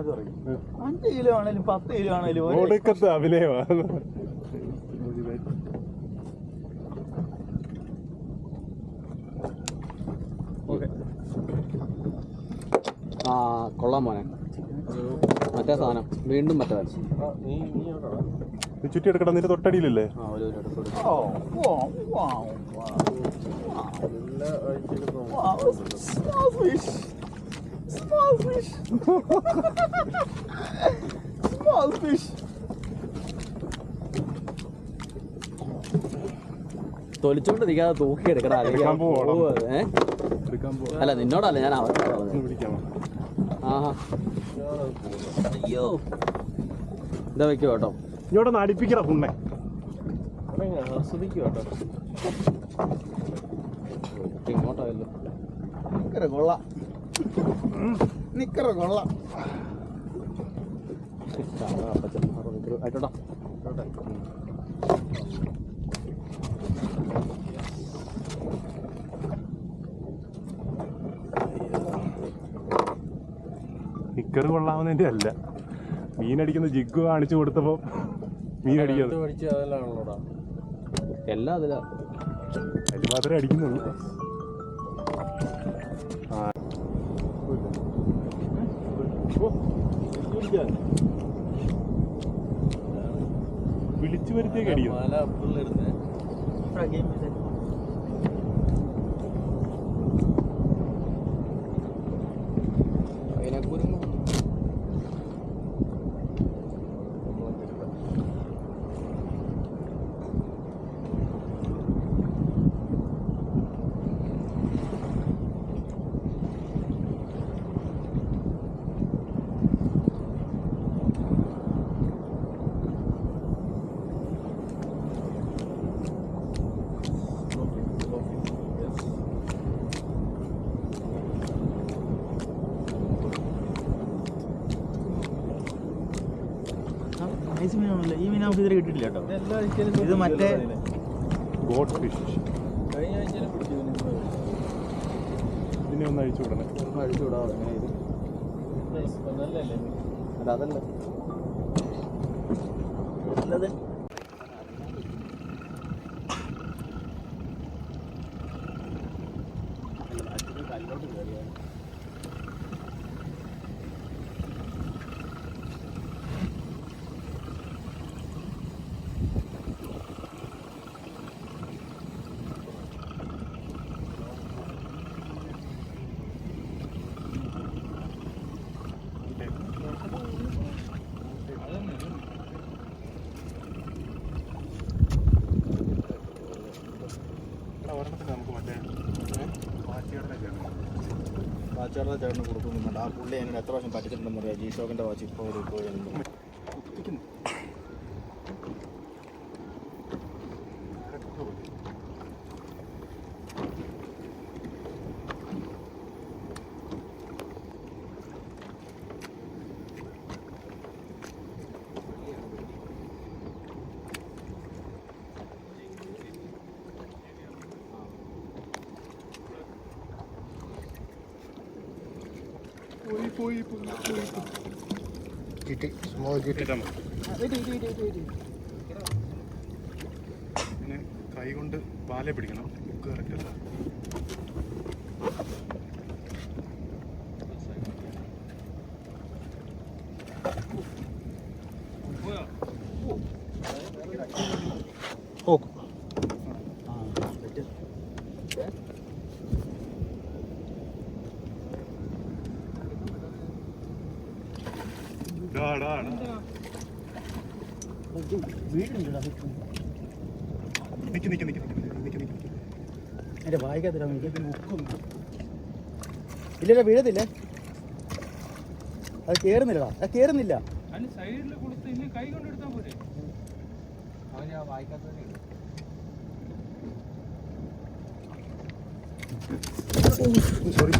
5 kilo ആണേലും 10 kilo ആണേലും അഭിനയമാണ്. ആ കൊള്ളാൻ മോനെ. മറ്റേ സാധനം വീണ്ടും മറ്റേ ചുറ്റി എടുക്കണം. നിന്റെ തൊട്ടടിയിലല്ലേ? തൊലിച്ചോണ്ടിരിക്കാതെ തൂക്കി എടുക്കടാ. അല്ല നിന്നോടല്ല, ഞാൻ അവരോട്. ആഹാ അയ്യോ ഇതാ വെക്കോ കേട്ടോ. ഇങ്ങോട്ടൊന്ന് അടിപ്പിക്കറ പുണ്ണെ. ഇങ്ങോട്ടല്ലോ കൊള്ളാം. നിക്കറ കൊള്ളാം. ആയിട്ടോട്ടാ. നിക്കറ് കൊള്ളാവുന്നതിന്റെ അല്ല, മീനടിക്കുന്ന ജിഗ് കാണിച്ചു കൊടുത്തപ്പോ മീനടിക്കുന്നത് എല്ലാം അതിലാ. അതിൽ മാത്രമേ അടിക്കുന്നുള്ളൂ. വിളിച്ചു വരുത്തിയൊക്കെ അടിക്കുന്നു. ഈ മീൻ നമുക്ക് ഇതുവരെ കിട്ടിയിട്ടില്ല കേട്ടോ. ഇത് മറ്റേ ഗോഡ് ഫിഷ്. ഇതിനെ ഒന്ന് അഴിച്ചു വിടണേ. അഴിച്ചു വിടാം. അതല്ല കല്ലോട്ട് കയറിയ വാച്ചറുടെ ചേട്ടന് കൊടുക്കുന്നുണ്ട്. ആ പുള്ളി എന്നോട് എത്ര പ്രാവശ്യം പറ്റിച്ചിട്ടുണ്ടെന്ന് അറിയാം. ജി ഷോക്കിൻ്റെ വാച്ച് ഇപ്പോൾ പിന്നെ കൈ കൊണ്ട് പാലെ പിടിക്കണം. ബുക്ക് കറക്റ്റ് അല്ല. എന്റെ വായിക്കാത്തില്ല. ഇല്ലല്ല, വീഴത്തില്ലേ? അത് കേറുന്നില്ലടാ, അത് കേറുന്നില്ല. സോറി.